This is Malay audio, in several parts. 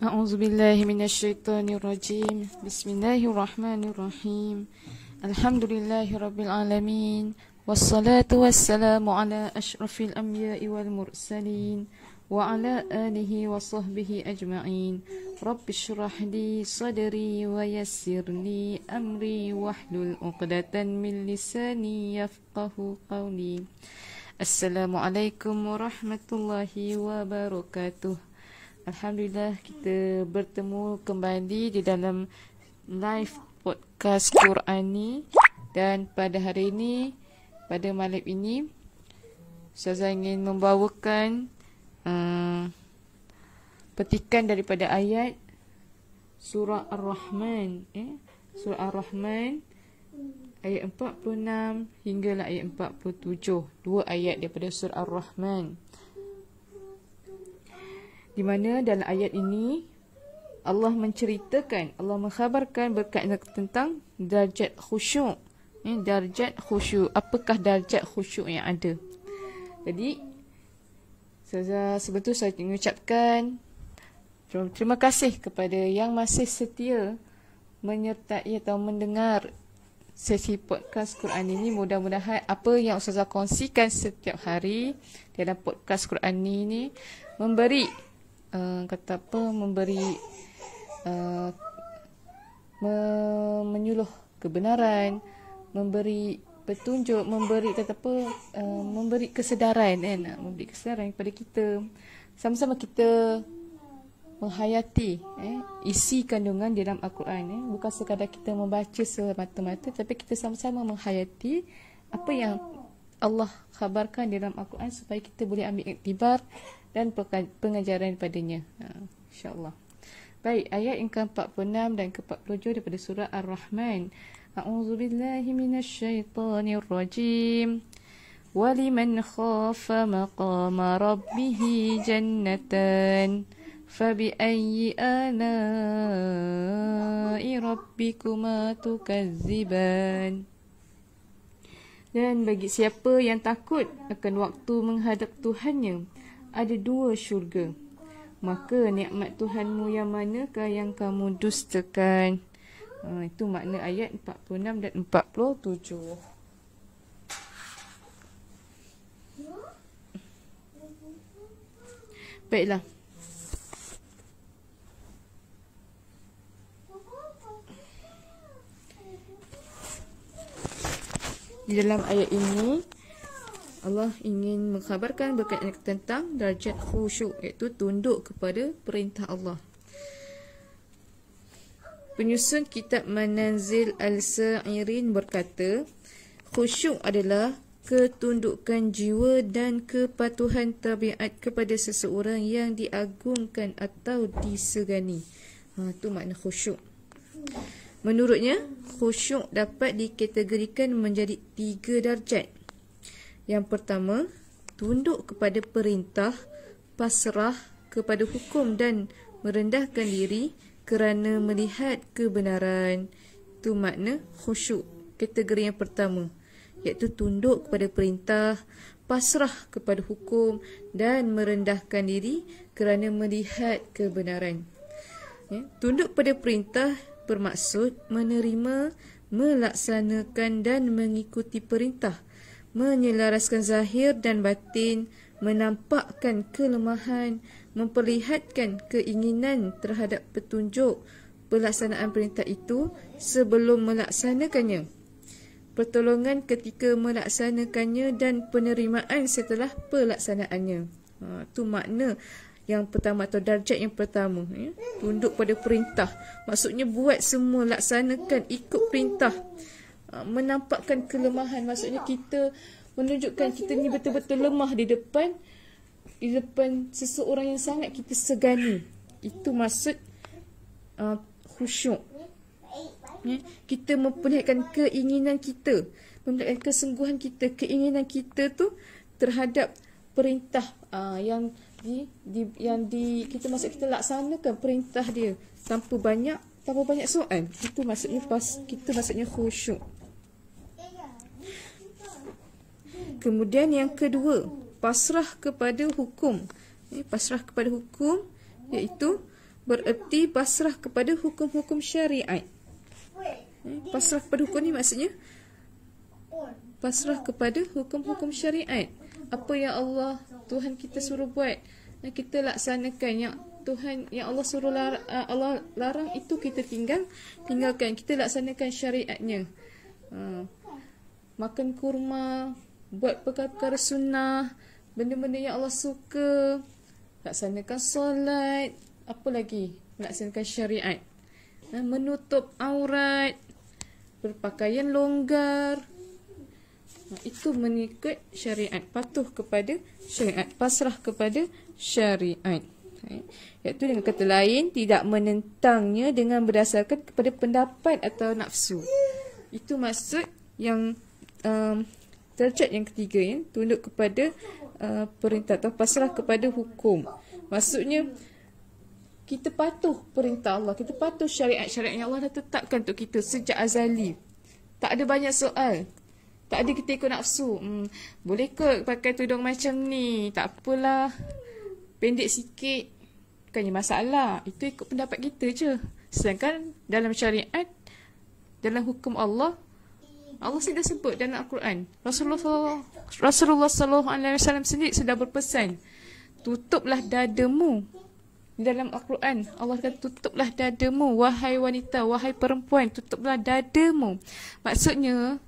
A'udzubillahi minasyaitonirrajim. Bismillahirrahmanirrahim. Alhamdulillahirabbil alamin. Wassalatu wassalamu ala asyrafil anbiya'i wal mursalin wa ala alihi wa sahbihi ajma'in. Rabbishrah li sadri wa yassir li amri wahlul 'uqdatan min lisani yafqahu qawli. Assalamualaikum warahmatullahi wabarakatuh. Alhamdulillah, kita bertemu kembali di dalam live podcast Qurani. Dan pada hari ini, pada malam ini, Ustazah ingin membawakan petikan daripada ayat Surah Ar-Rahman, Surah Ar-Rahman ayat 46 hinggalah ayat 47. Dua ayat daripada Surah Ar-Rahman, di mana dalam ayat ini Allah menceritakan, Allah mengkhabarkan berkaitan tentang darjat khusyuk. Darjat khusyuk. Apakah darjat khusyuk yang ada? Jadi, sebetulnya saya mengucapkan terima kasih kepada yang masih setia menyertai atau mendengar sesi podcast Quran ini. Mudah-mudahan apa yang Ustazah kongsikan setiap hari dalam podcast Quran ini memberi menyuluh kebenaran, memberi petunjuk, memberi kesedaran, memberi kesedaran kepada kita. Sama-sama kita menghayati isi kandungan dalam Al-Quran. Bukan sekadar kita membaca semata-mata, tapi kita sama-sama menghayati apa yang Allah khabarkan dalam Al-Quran supaya kita boleh ambil iktibar dan pengajaran padanya, insya-Allah. Baik, ayat yang ke-46 dan ke-47 daripada surah Ar-Rahman. A'udzubillahi minasyaitonirrajim. Waliman khafa maqama rabbih jannatan. Fabi'ayyi ala'i rabbikuma tukazziban. Dan bagi siapa yang takut akan waktu menghadap Tuhannya, ada dua syurga. Maka nikmat Tuhanmu yang manakah yang kamu dustakan? Itu makna ayat 46 dan 47. Baiklah. Di dalam ayat ini Allah ingin mengkhabarkan berkaitan tentang darjat khusyuk, iaitu tunduk kepada perintah Allah. Penyusun kitab Manazil Al-Sa'irin berkata, khusyuk adalah ketundukan jiwa dan kepatuhan tabiat kepada seseorang yang diagungkan atau disegani. Itu makna khusyuk. Menurutnya, khusyuk dapat dikategorikan menjadi 3 darjat. Yang pertama, tunduk kepada perintah, pasrah kepada hukum dan merendahkan diri kerana melihat kebenaran. Itu makna khusyuk. Kategori yang pertama, iaitu tunduk kepada perintah, pasrah kepada hukum dan merendahkan diri kerana melihat kebenaran. Tunduk pada perintah bermaksud menerima, melaksanakan dan mengikuti perintah, menyelaraskan zahir dan batin, menampakkan kelemahan, memperlihatkan keinginan terhadap petunjuk pelaksanaan perintah itu sebelum melaksanakannya, pertolongan ketika melaksanakannya dan penerimaan setelah pelaksanaannya. Itu makna yang pertama atau darjat yang pertama, tunduk pada perintah. Maksudnya buat semua, laksanakan, ikut perintah. Menampakkan kelemahan, maksudnya kita menunjukkan kita ni betul-betul lemah di depan seseorang yang sangat kita segani. Itu maksud khusyuk. Kita memperlihatkan keinginan kita, memperlihatkan kesungguhan kita, keinginan kita tu terhadap perintah yang kita kita laksanakan perintah dia tanpa banyak soal. Itu maksudnya maksudnya khusyuk. Kemudian yang kedua, pasrah kepada hukum. Pasrah kepada hukum iaitu bererti pasrah kepada hukum-hukum syariat. Pasrah kepada hukum ni maksudnya pasrah kepada hukum-hukum syariat. Apa yang Allah, Tuhan kita suruh buat, dan kita laksanakan. Yang Tuhan, yang Allah suruh Allah larang, itu kita tinggalkan. Kita laksanakan syariatnya. Makan kurma, buat perkara-perkara sunnah, benda-benda yang Allah suka, laksanakan solat, apa lagi? Melaksanakan syariat. Menutup aurat, berpakaian longgar. Itu mengikut syariat, patuh kepada syariat, pasrah kepada syariat. Iaitu dengan kata lain, tidak menentangnya dengan berdasarkan kepada pendapat atau nafsu. Itu maksud yang derajat yang ketiga, ya, tunduk kepada perintah atau pasrah kepada hukum. Maksudnya kita patuh perintah Allah, kita patuh syariat-syariat yang Allah dah tetapkan untuk kita sejak azali. Tak ada banyak soal. Tak ada kita ikut nafsu. Boleh ke pakai tudung macam ni? Tak apalah. Pendek sikit. Bukannya masalah. Itu ikut pendapat kita je. Sedangkan dalam syariat, dalam hukum Allah, Allah sudah sebut dalam Al-Quran. Rasulullah SAW sendiri sudah berpesan, tutuplah dadamu. Dalam Al-Quran, Allah kata, tutuplah dadamu, wahai wanita, wahai perempuan, tutuplah dadamu. Maksudnya,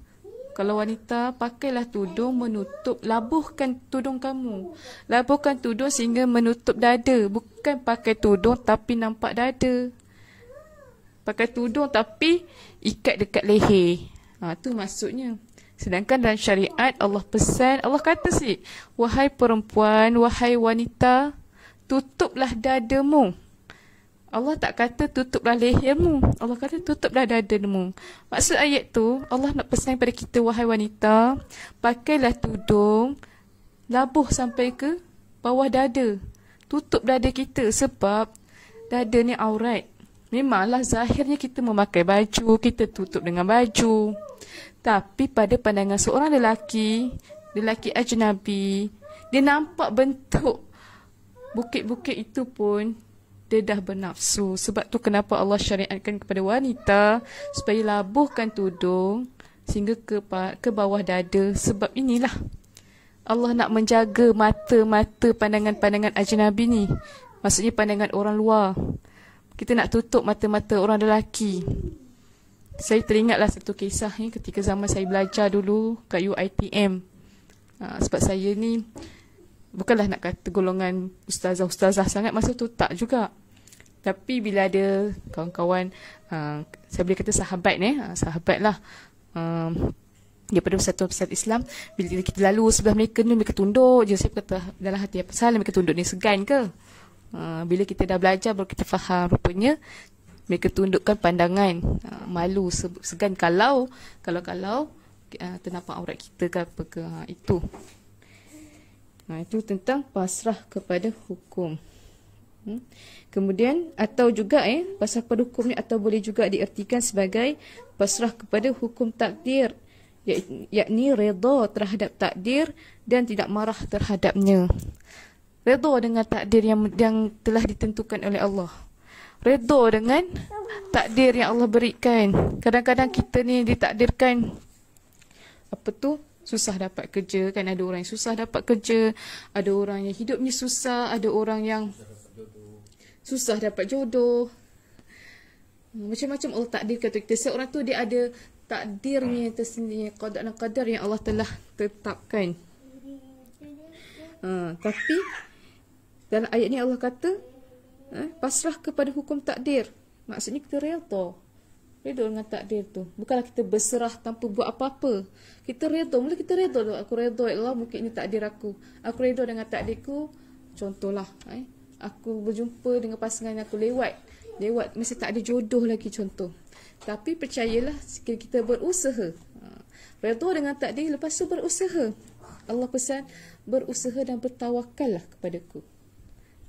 kalau wanita, pakailah tudung menutup, labuhkan tudung kamu. Labuhkan tudung sehingga menutup dada. Bukan pakai tudung tapi nampak dada. Pakai tudung tapi ikat dekat leher. Itu maksudnya. Sedangkan dalam syariat, Allah pesan, Allah kata sih, wahai perempuan, wahai wanita, tutuplah dadamu. Allah tak kata tutuplah lehermu. Allah kata tutuplah dadamu. Maksud ayat tu, Allah nak pesan kepada kita, wahai wanita, pakailah tudung, labuh sampai ke bawah dada. Tutup dada kita sebab dada ni aurat. Memanglah zahirnya kita memakai baju, kita tutup dengan baju. Tapi pada pandangan seorang lelaki ajnabi, dia nampak bentuk bukit-bukit itu pun dia dah bernafsu. Sebab tu kenapa Allah syariatkan kepada wanita supaya labuhkan tudung sehingga ke bawah dada. Sebab inilah Allah nak menjaga mata-mata pandangan-pandangan ajnabi ni. Maksudnya pandangan orang luar. Kita nak tutup mata-mata orang lelaki. Saya teringatlah satu kisah ni ketika zaman saya belajar dulu kat UiTM. Sebab saya ni bukanlah nak kata golongan ustazah-ustazah sangat masa tu, tak juga. Tapi bila ada kawan-kawan, saya boleh kata sahabat ni, sahabat lah, daripada persatuan Islam, bila kita lalu sebelah mereka ni, mereka tunduk je. Saya kata dalam hati, apa salah mereka tunduk ni, segan ke? Bila kita dah belajar baru kita faham, rupanya mereka tundukkan pandangan, malu, segan kalau ternampak aurat kita ke apa ke. Itu itu tentang pasrah kepada hukum. Kemudian atau juga pasrah kepada hukum ni atau boleh juga diartikan sebagai pasrah kepada hukum takdir, yakni redha terhadap takdir dan tidak marah terhadapnya. Redha dengan takdir yang telah ditentukan oleh Allah. Redha dengan takdir yang Allah berikan. Kadang-kadang kita ni ditakdirkan susah dapat kerja, kan? Ada orang yang susah dapat kerja, ada orang yang hidupnya susah, ada orang yang susah dapat jodoh. Macam-macam Allah takdirkan untuk kita. Seorang tu dia ada takdirnya tersendiri, qada dan qadar yang Allah telah tetapkan. Tapi dalam ayat ni Allah kata pasrah kepada hukum takdir. Maksudnya kita redha dengan takdir tu. Bukanlah kita berserah tanpa buat apa-apa. Kita redha. Mula kita redha tu. Aku redha, Allah, mungkin ini takdir aku. Aku redha dengan takdirku. Contohlah, aku berjumpa dengan pasangan aku lewat. Masa tak ada jodoh lagi, contoh. Tapi percayalah, sekiranya kita berusaha. Redha dengan takdir, lepas tu berusaha. Allah pesan, berusaha dan bertawakallah kepadaku.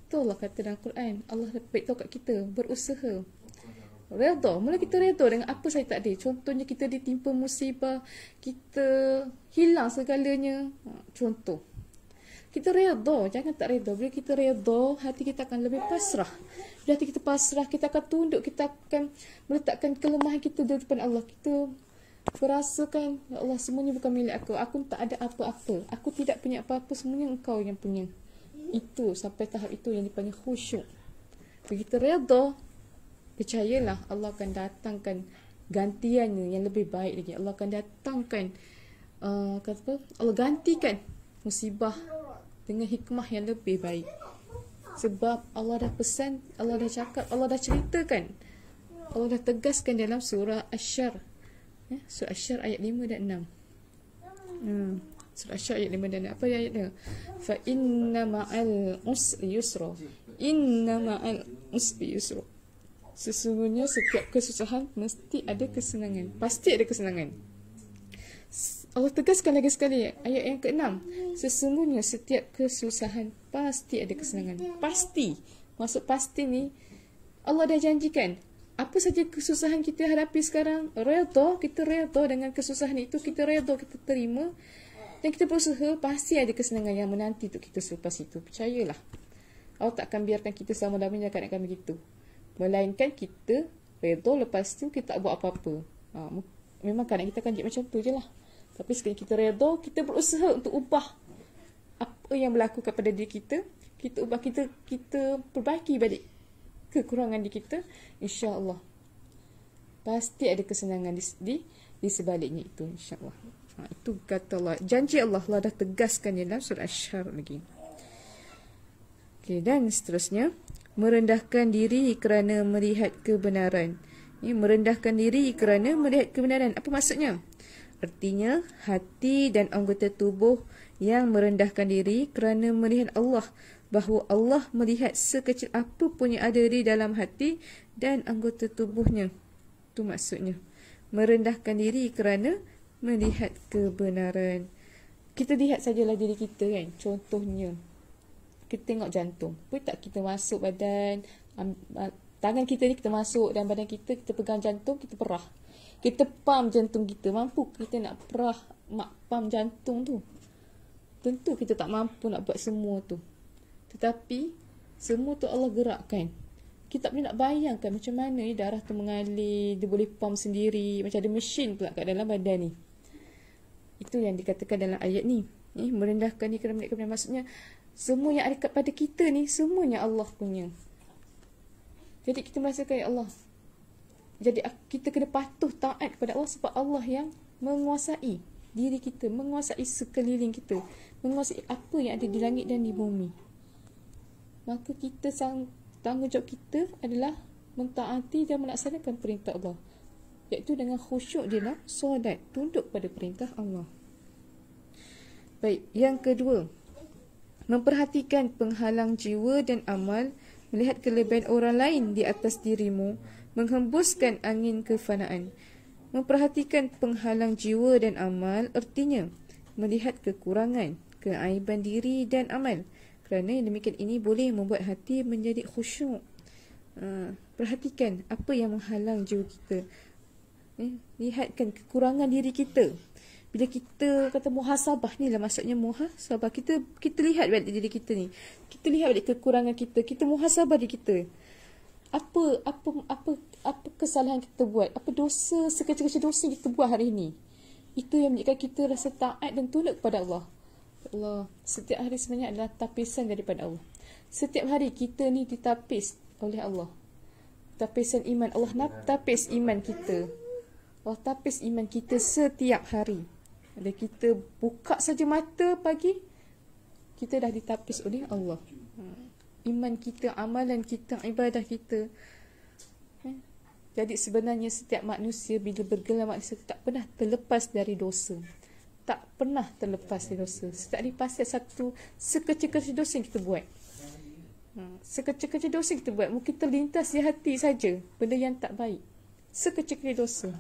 Itu Allah kata dalam Quran. Allah beritahu kat kita, berusaha. Redha, mula kita redha dengan apa saya takdir. Contohnya kita ditimpa musibah, kita hilang segalanya. Contoh. Kita redha, jangan tak redha. Bila kita redha, hati kita akan lebih pasrah. Bila hati kita pasrah, kita akan tunduk, kita akan meletakkan kelemahan kita di depan Allah. Kita berasakan, ya Allah, semuanya bukan milik aku. Aku tak ada apa-apa. Aku tidak punya apa-apa, semuanya Engkau yang punya. Itu, sampai tahap itu yang dipanggil khusyuk. Begitu redha, percayalah Allah akan datangkan gantiannya yang lebih baik lagi. Allah akan datangkan kata apa? Allah gantikan musibah dengan hikmah yang lebih baik. Sebab Allah dah pesan, Allah dah cakap, Allah dah ceritakan, Allah dah tegaskan dalam surah Asy-Syarr. Surah Asy-Syarr ayat 5 dan 6. Surah Asy-Syarr ayat 5 dan 6. Apa ayat dia? Fa inna ma'al usri yusra. Inna ma'al usri yusra. Sesungguhnya setiap kesusahan mesti ada kesenangan. Pasti ada kesenangan. Allah tegaskan lagi sekali ayat yang ke-6. Sesungguhnya setiap kesusahan pasti ada kesenangan. Pasti. Maksud pasti ni, Allah dah janjikan. Apa saja kesusahan kita hadapi sekarang, redha, kita redha dengan kesusahan itu, kita redha, kita terima. Dan kita berusaha, pasti ada kesenangan yang menanti untuk kita selepas itu. Percayalah. Allah tak akan biarkan kita selama-lamanya keadaan begitu. Melainkan kita redha, lepas tu kita tak buat apa-apa. Memang kadang kita akan jadi macam tu je lah. Tapi sekali kita redha, kita berusaha untuk ubah apa yang berlaku kepada diri kita. Kita ubah, kita perbaiki balik kekurangan di kita. InsyaAllah pasti ada kesenangan di sebaliknya itu, insyaAllah. Itu kata Allah. Janji Allah, Allah dah tegaskan dalam surah Asy-Syarr lagi. Okay, dan seterusnya, merendahkan diri kerana melihat kebenaran. Merendahkan diri kerana melihat kebenaran. Apa maksudnya? Artinya, hati dan anggota tubuh yang merendahkan diri kerana melihat Allah. Bahawa Allah melihat sekecil apa pun yang ada di dalam hati dan anggota tubuhnya. Itu maksudnya. Merendahkan diri kerana melihat kebenaran. Kita lihat sajalah diri kita kan. Contohnya, kita tengok jantung. Boleh tak kita masuk badan, tangan kita ni kita masuk dalam badan kita, kita pegang jantung, kita perah. Kita pam jantung kita. Mampu kita nak perah, pam jantung tu? Tentu kita tak mampu nak buat semua tu. Tetapi, semua tu Allah gerakkan. Kita tak boleh nak bayangkan macam mana ni darah tu mengalir, dia boleh pam sendiri, macam ada mesin pula kat dalam badan ni. Itu yang dikatakan dalam ayat ni. Merendahkan diri kerana melihat kebenaran. Maksudnya, semua yang ada pada kita ni, semuanya Allah punya. Jadi kita merasakan, ya Allah. Jadi kita kena patuh taat kepada Allah sebab Allah yang menguasai diri kita, menguasai sekeliling kita, menguasai apa yang ada di langit dan di bumi. Maka kita tanggungjawab kita adalah mentaati dan melaksanakan perintah Allah. Iaitu dengan khusyuk dalam solat, tunduk pada perintah Allah. Baik, yang kedua, memperhatikan penghalang jiwa dan amal, melihat kelebihan orang lain di atas dirimu, menghembuskan angin kefanaan. Memperhatikan penghalang jiwa dan amal artinya melihat kekurangan, keaiban diri dan amal. Kerana demikian ini boleh membuat hati menjadi khusyuk. Perhatikan apa yang menghalang jiwa kita. Lihatkan kekurangan diri kita. Bila kita kata muhasabah ni lah maksudnya muhasabah. Kita lihat balik diri kita ni. Kita lihat balik kekurangan kita. Kita muhasabah diri kita. Apa kesalahan kita buat? Apa dosa, sekecil-kecil dosa yang kita buat hari ini? Itu yang menjadikan kita rasa taat dan tunduk kepada Allah. Allah, setiap hari sebenarnya adalah tapisan daripada Allah. Setiap hari kita ni ditapis oleh Allah. Tapisan iman. Allah nak tapis iman kita. Allah tapis iman kita setiap hari. Bila kita buka saja mata pagi, kita dah ditapis oleh Allah. Iman kita, amalan kita, ibadah kita. Jadi sebenarnya setiap manusia bila bergelar manusia tak pernah terlepas dari dosa. Tak pernah terlepas dari dosa. Setiap hari pasti satu sekecil-kecil dosa yang kita buat. Sekecil-kecil dosa yang kita buat. Mungkin terlintas di hati saja benda yang tak baik. Sekecil-kecil dosa.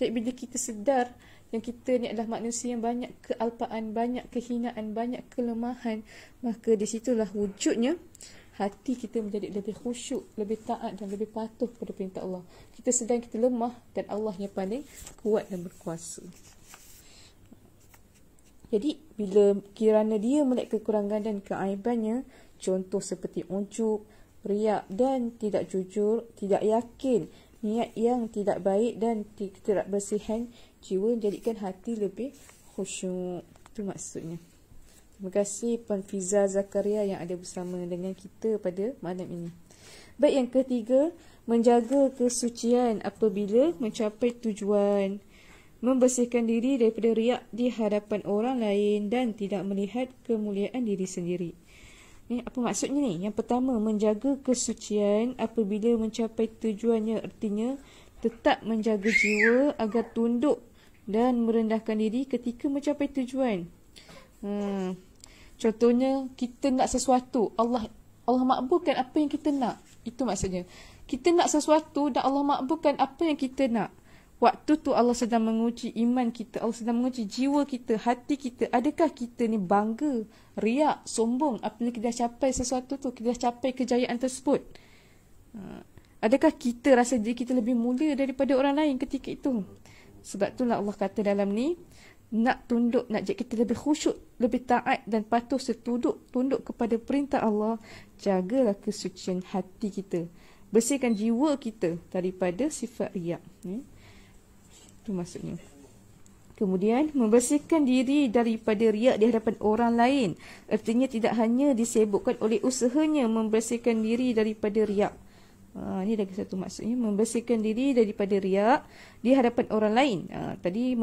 Jadi bila kita sedar yang kita ni adalah manusia yang banyak kealpaan, banyak kehinaan, banyak kelemahan, maka di situlah wujudnya hati kita menjadi lebih khusyuk, lebih taat dan lebih patuh kepada perintah Allah. Kita sedang kita lemah dan Allah yang paling kuat dan berkuasa. Jadi bila kirana dia melihat kekurangan dan keaibannya, contoh seperti ujub, riak dan tidak jujur, tidak yakin, niat yang tidak baik dan tidak bersihan jiwa, menjadikan hati lebih khusyuk. Itu maksudnya. Terima kasih Puan Fiza Zakaria yang ada bersama dengan kita pada malam ini. Baik, yang ketiga, menjaga kesucian apabila mencapai tujuan. Membersihkan diri daripada riak di hadapan orang lain dan tidak melihat kemuliaan diri sendiri. Apa maksudnya ni? Yang pertama, menjaga kesucian apabila mencapai tujuannya, artinya tetap menjaga jiwa agar tunduk dan merendahkan diri ketika mencapai tujuan. Contohnya, kita nak sesuatu, Allah makbulkan apa yang kita nak. Itu maksudnya. Kita nak sesuatu dan Allah makbulkan apa yang kita nak. Waktu tu Allah sedang menguji iman kita, Allah sedang menguji jiwa kita, hati kita. Adakah kita ni bangga, riak, sombong apabila kita dah capai sesuatu tu, kita dah capai kejayaan tersebut? Adakah kita rasa diri kita lebih mulia daripada orang lain ketika itu? Sebab itulah Allah kata dalam ni, nak tunduk, nak jadi kita lebih khusyuk, lebih taat dan patuh tunduk kepada perintah Allah. Jagalah kesucian hati kita, bersihkan jiwa kita daripada sifat riak. Itu maksudnya. Kemudian, membersihkan diri daripada riak di hadapan orang lain. Artinya tidak hanya disebutkan oleh usahanya membersihkan diri daripada riak. Ini lagi satu maksudnya. Membersihkan diri daripada riak di hadapan orang lain. Tadi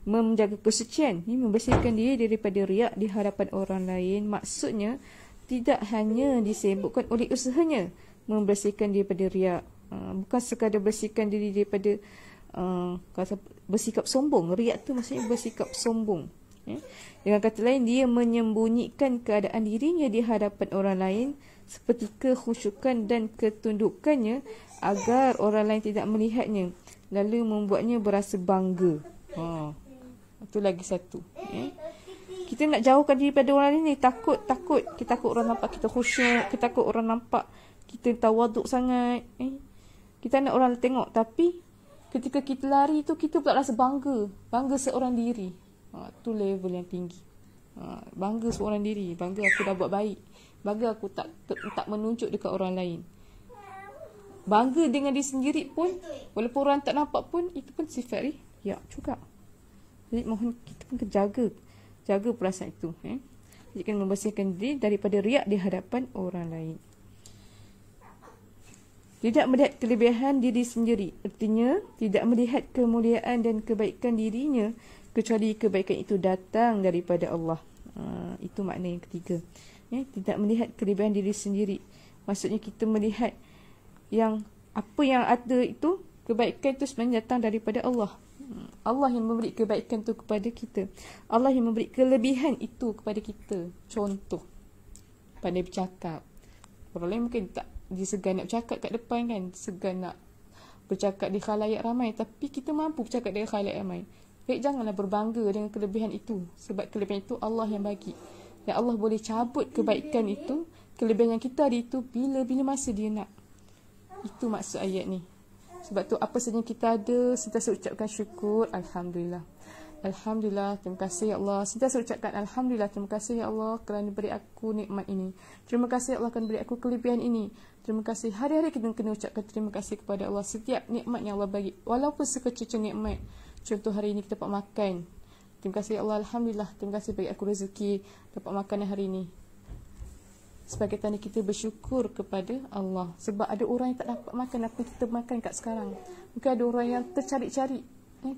menjaga kesucian. Ini membersihkan diri daripada riak di hadapan orang lain. Maksudnya, tidak hanya disebutkan oleh usahanya membersihkan daripada riak. Bukan sekadar bersihkan diri daripada bersikap sombong. Riak tu maksudnya bersikap sombong. Dengan kata lain, dia menyembunyikan keadaan dirinya di hadapan orang lain seperti kekhusyukan dan ketundukannya agar orang lain tidak melihatnya, lalu membuatnya berasa bangga. Itu lagi satu. Kita nak jauhkan diri pada orang lain ni, takut. Kita takut orang nampak kita khusyuk, kita takut orang nampak kita tawaduk sangat. Kita nak orang tengok, tapi ketika kita lari tu, kita pula rasa bangga seorang diri. Tu level yang tinggi. Bangga seorang diri, bangga aku dah buat baik, bangga aku tak menunjuk dekat orang lain. Bangga dengan diri sendiri pun, walaupun orang tak nampak pun, itu pun sifat riak juga. Jadi mohon kita pun jaga perasaan itu. Jadi kan membersihkan diri daripada riak di hadapan orang lain. Tidak melihat kelebihan diri sendiri, artinya tidak melihat kemuliaan dan kebaikan dirinya kecuali kebaikan itu datang daripada Allah. Itu makna yang ketiga. Tidak melihat kelebihan diri sendiri, maksudnya kita melihat yang apa yang ada itu, kebaikan itu sebenarnya datang daripada Allah. Allah yang memberi kebaikan itu kepada kita. Allah yang memberi kelebihan itu kepada kita. Contoh, pandai bercakap. Orang lain mungkin tak, dia segan nak bercakap kat depan kan, segan nak bercakap di khalayak ramai, tapi kita mampu bercakap di khalayak ramai. Baik, janganlah berbangga dengan kelebihan itu, sebab kelebihan itu Allah yang bagi. Dan Allah boleh cabut kebaikan itu, kelebihan yang kita ada itu, bila masa dia nak. Itu maksud ayat ni. Sebab tu apa saja kita ada, sentiasa ucapkan syukur. Alhamdulillah. Alhamdulillah, terima kasih ya Allah. Sentiasa ucapkan Alhamdulillah, terima kasih ya Allah kerana beri aku nikmat ini. Terima kasih ya Allah kerana beri aku kelebihan ini. Terima kasih. Hari-hari kita kena ucapkan terima kasih kepada Allah setiap nikmat yang Allah bagi, walaupun sekecil nikmat. Contoh hari ini kita dapat makan. Terima kasih ya Allah, Alhamdulillah. Terima kasih bagi aku rezeki dapat makan hari ini. Sebagai tanda kita bersyukur kepada Allah. Sebab ada orang yang tak dapat makan apa yang kita makan kat sekarang. Mungkin ada orang yang tercari-cari.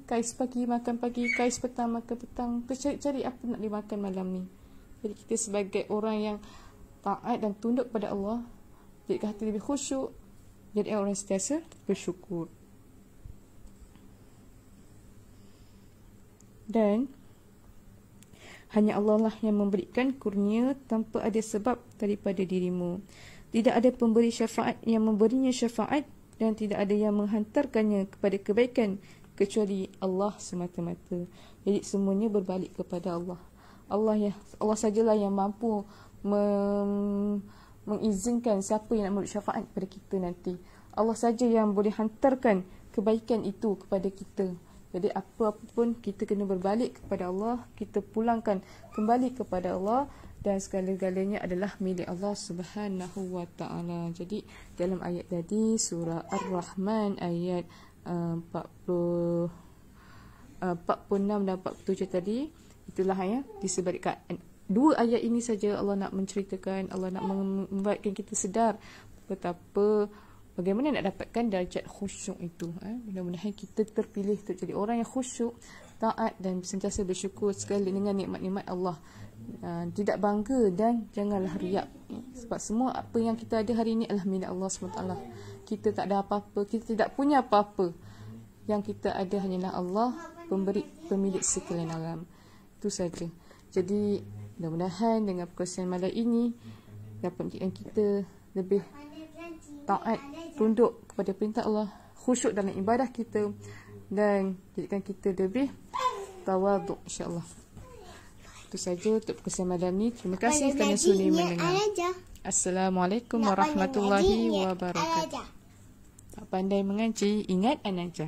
Kais pagi makan pagi, kais petang makan petang, tercari-cari apa nak dimakan malam ni. Jadi kita sebagai orang yang taat dan tunduk pada Allah, jadikan hati lebih khusyuk, jadi orang sentiasa bersyukur. Dan hanya Allah lah yang memberikan kurnia tanpa ada sebab daripada dirimu. Tidak ada pemberi syafaat yang memberinya syafaat, dan tidak ada yang menghantarkannya kepada kebaikan kecuali Allah semata-mata. Jadi semuanya berbalik kepada Allah. Allah sajalah yang mampu mengizinkan siapa yang nak memberi syafaat kepada kita nanti. Allah saja yang boleh hantarkan kebaikan itu kepada kita. Jadi apa-apa pun kita kena berbalik kepada Allah, kita pulangkan kembali kepada Allah, dan segala-galanya adalah milik Allah Subhanahu wa taala. Jadi dalam ayat tadi surah Ar-Rahman ayat 46 dan 47 tadi, itulah ya disebutkan. Dua ayat ini saja Allah nak menceritakan, Allah nak membuatkan kita sedar betapa bagaimana nak dapatkan darjat khusyuk itu. Mudah-mudahan kita terpilih untuk jadi orang yang khusyuk, taat dan sentiasa bersyukur sekali dengan nikmat-nikmat Allah. Tidak bangga dan janganlah riak. Sebab semua apa yang kita ada hari ini adalah milik Allah SWT. Kita tak ada apa-apa, kita tidak punya apa-apa. Yang kita ada hanyalah Allah, pemberi, pemilik sekalian alam. Itu saja. Jadi mudah-mudahan dengan perkongsian malam ini dapat menjadikan kita lebih taat, tunduk kepada perintah Allah, khusyuk dalam ibadah kita, dan jadikan kita lebih tawaduk, insya-Allah. Itu saja untuk perkongsian malam ini. Terima kasih kerana sudi mendengar. Assalamualaikum warahmatullahi wabarakatuh. Tak pandai mengaji, ingat an aja.